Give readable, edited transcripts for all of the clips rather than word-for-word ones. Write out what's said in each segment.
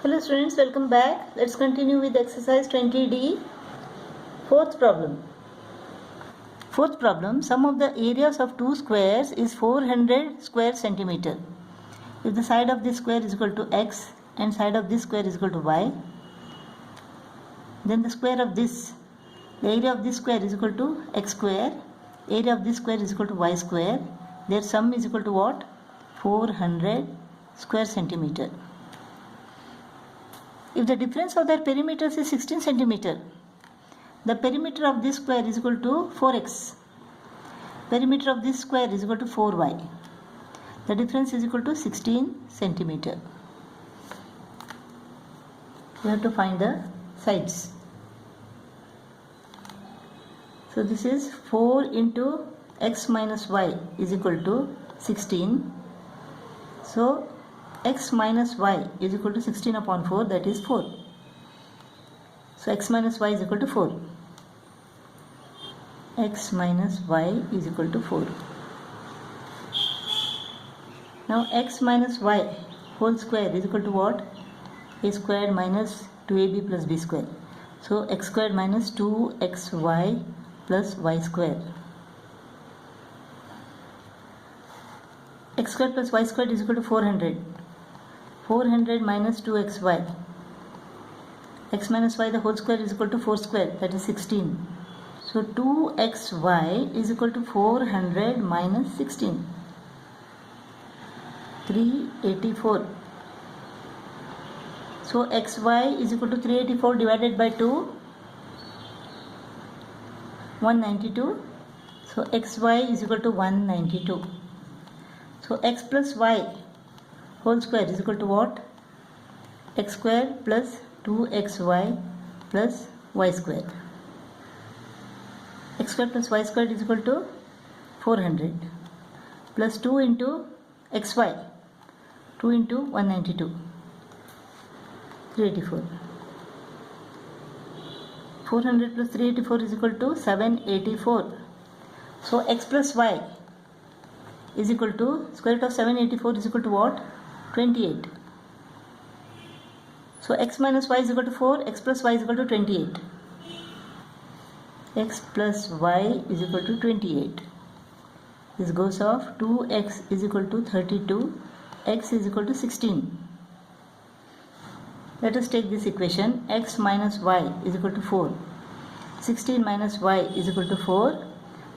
Hello students, welcome back. Let's continue with exercise 20D. Fourth problem. Sum of the areas of two squares is 400 square centimeter. If the side of this square is equal to x and side of this square is equal to y, then the area of this square is equal to x square, area of this square is equal to y square. Their sum is equal to what? 400 square centimeter. If the difference of their perimeters is 16 centimeter, the perimeter of this square is equal to 4x. Perimeter of this square is equal to 4y. The difference is equal to 16 centimeter. We have to find the sides. So this is 4 into x minus y is equal to 16. So x minus y is equal to 16 upon 4, that is 4. So x minus y is equal to 4. X minus y is equal to 4. Now x minus y whole square is equal to what? A squared minus 2ab plus b square. So x squared minus 2xy plus y square. X squared plus y squared is equal to 400. 400 minus 2xy. X minus y the whole square is equal to 4 square, that is 16. So 2xy is equal to 400 minus 16. 384. So xy is equal to 384 divided by 2. 192. So xy is equal to 192. So x plus y whole square is equal to what? X square plus 2xy plus y square. X square plus y square is equal to 400 plus 2 into xy. 2 into 192. 384. 400 plus 384 is equal to 784. So x plus y is equal to square root of 784 is equal to what? 28. So x minus y is equal to 4, x plus y is equal to 28. X plus y is equal to 28. This goes off. 2x is equal to 32, x is equal to 16. Let us take this equation. X minus y is equal to 4. 16 minus y is equal to 4.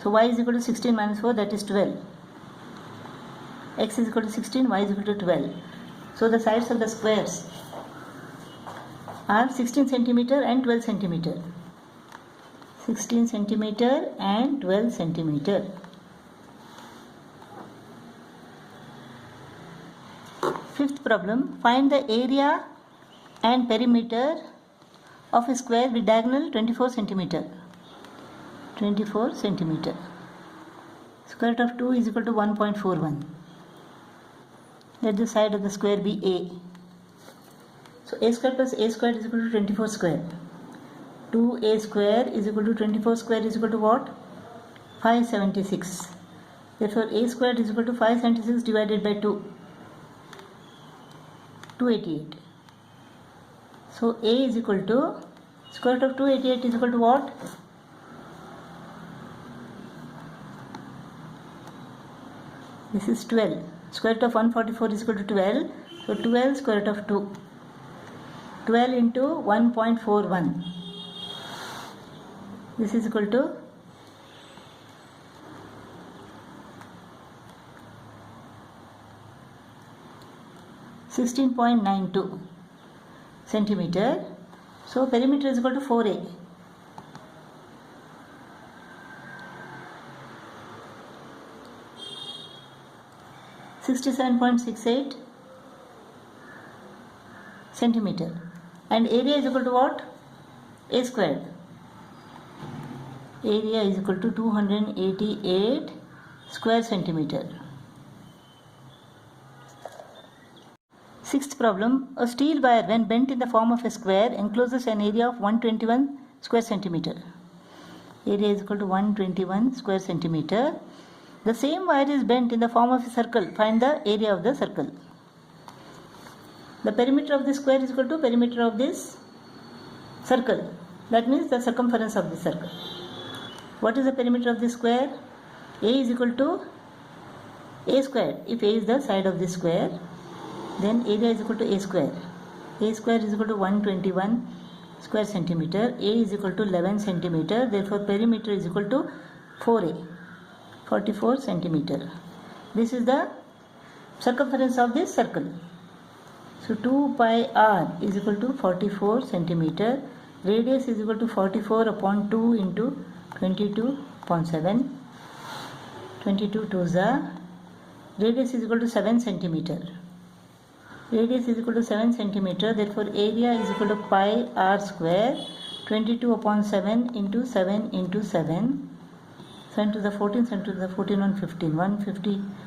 So y is equal to 16 minus 4, that is 12. X is equal to 16, y is equal to 12. So the sides of the squares are 16 centimeter and 12 centimeter. 16 centimeter and 12 centimeter. Fifth problem, find the area and perimeter of a square with diagonal 24 centimeter. 24 centimeter. Square root of 2 is equal to 1.41. Let the side of the square be A. So A square plus A square is equal to 24 square. 2A square is equal to 24 square is equal to what? 576. Therefore A square is equal to 576 divided by 2. 288. So A is equal to square root of 288 is equal to what? This is 12. Square root of 144 is equal to 12. So 12 square root of 2. 12 into 1.41. This is equal to 16.92 centimeter. So perimeter is equal to 4a. .68 centimeter, and area is equal to what? A squared. Area is equal to 288 square centimeter. Sixth problem, a steel wire when bent in the form of a square encloses an area of 121 square centimeter. Area is equal to 121 square centimeter. The same wire is bent in the form of a circle. Find the area of the circle. The perimeter of this square is equal to perimeter of this circle. That means the circumference of the circle. What is the perimeter of this square? A is equal to A square. If A is the side of this square, then area is equal to A square. A square is equal to 121 square centimeter. A is equal to 11 centimeter. Therefore, perimeter is equal to 4A, 44 centimeter. This is the circumference of this circle. So 2 pi r is equal to 44 centimeter. Radius is equal to 44 upon 2 into 22 upon 7. 22 2s are. Radius is equal to 7 centimeter. Radius is equal to 7 centimeter. Therefore, area is equal to pi r square. 22 upon 7 into 7 into 7. 7 to the 14, 7 to the 14, 115.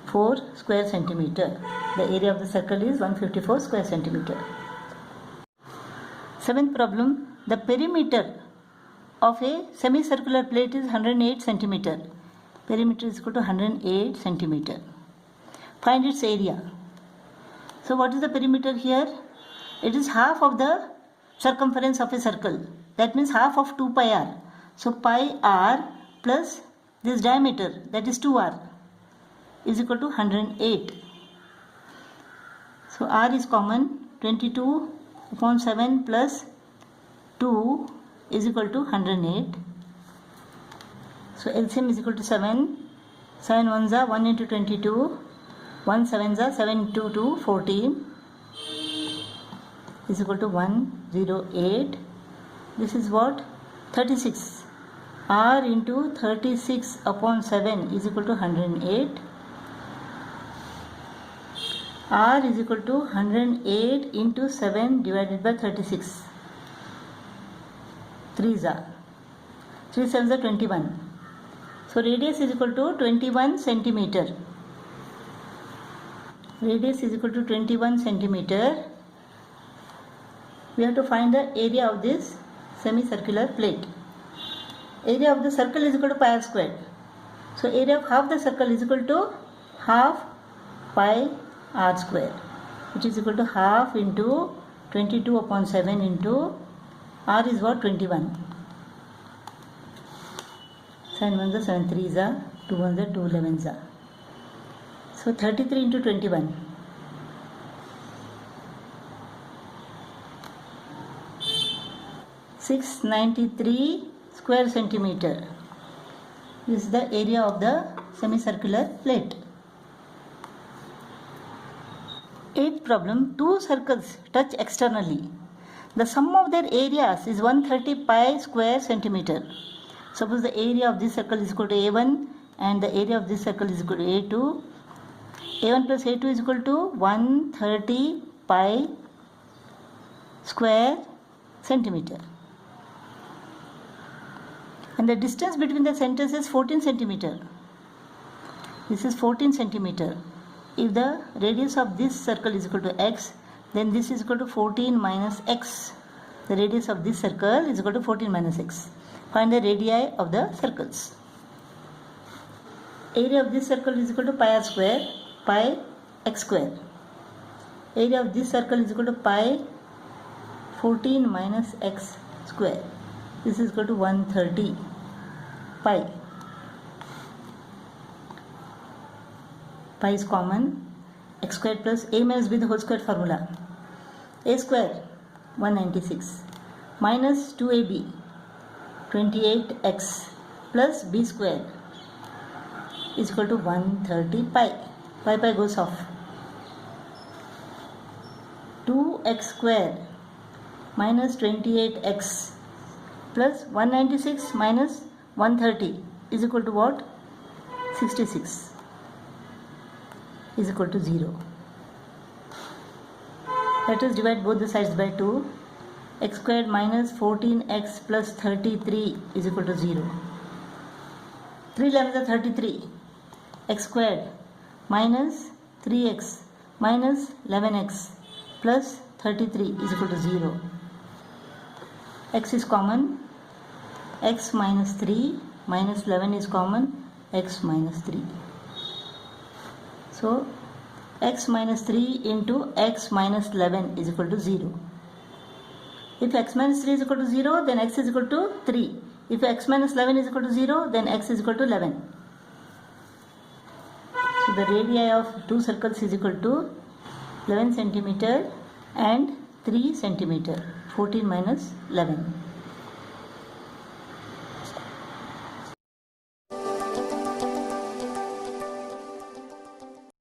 154 square centimeter. The area of the circle is 154 square centimeter. Seventh problem. The perimeter of a semicircular plate is 108 centimeter. Perimeter is equal to 108 centimeter. Find its area. So what is the perimeter here? It is half of the circumference of a circle. That means half of 2 pi r. So pi r plus this diameter, that is 2r, is equal to 108. So r is common. 22 upon 7 plus 2 is equal to 108. So LCM is equal to 7. 7 1s are 1 into 22. 1 7s are 7 into 2, 14 is equal to 108. This is what? 36. R into 36 upon 7 is equal to 108. R is equal to 108 into 7 divided by 36. 3s are. 3 7s are 21. So radius is equal to 21 centimeter. Radius is equal to 21 centimeter. We have to find the area of this semicircular plate. Area of the circle is equal to pi r squared. So area of half the circle is equal to half pi r square, which is equal to half into 22 upon 7 into r is what? 21. 7 1s are 7 3s are, 2 1s are 2 11s are. So 33 into 21. 693 square centimeter. This is the area of the semicircular plate. Eighth problem. Two circles touch externally. The sum of their areas is 130 pi square centimeter. Suppose the area of this circle is equal to A1 and the area of this circle is equal to A2. A1 plus A2 is equal to 130 pi square centimeter. And the distance between the centers is 14 centimeter. This is 14 centimeter. If the radius of this circle is equal to x, then this is equal to 14 minus x. The radius of this circle is equal to 14 minus x. Find the radii of the circles. Area of this circle is equal to pi r square, pi x square. Area of this circle is equal to pi 14 minus x square. This is equal to 130 pi. Pi is common. X square plus a minus b the whole square formula. A square 196 minus 2ab 28x plus b square is equal to 130 pi. Pi goes off. 2x square minus 28x plus 196 minus 130 is equal to what? 66 is equal to 0. Let us divide both the sides by 2. X squared minus 14x plus 33 is equal to 0. 3 11s are 33. X squared minus 3x minus 11x plus 33 is equal to 0. X is common. X minus 3 minus 11 is common. X minus 3. So x minus 3 into x minus 11 is equal to 0. If x minus 3 is equal to 0, then x is equal to 3. If x minus 11 is equal to 0, then x is equal to 11. So the radii of two circles is equal to 11 centimeter and 3 centimeter. 14 minus 11.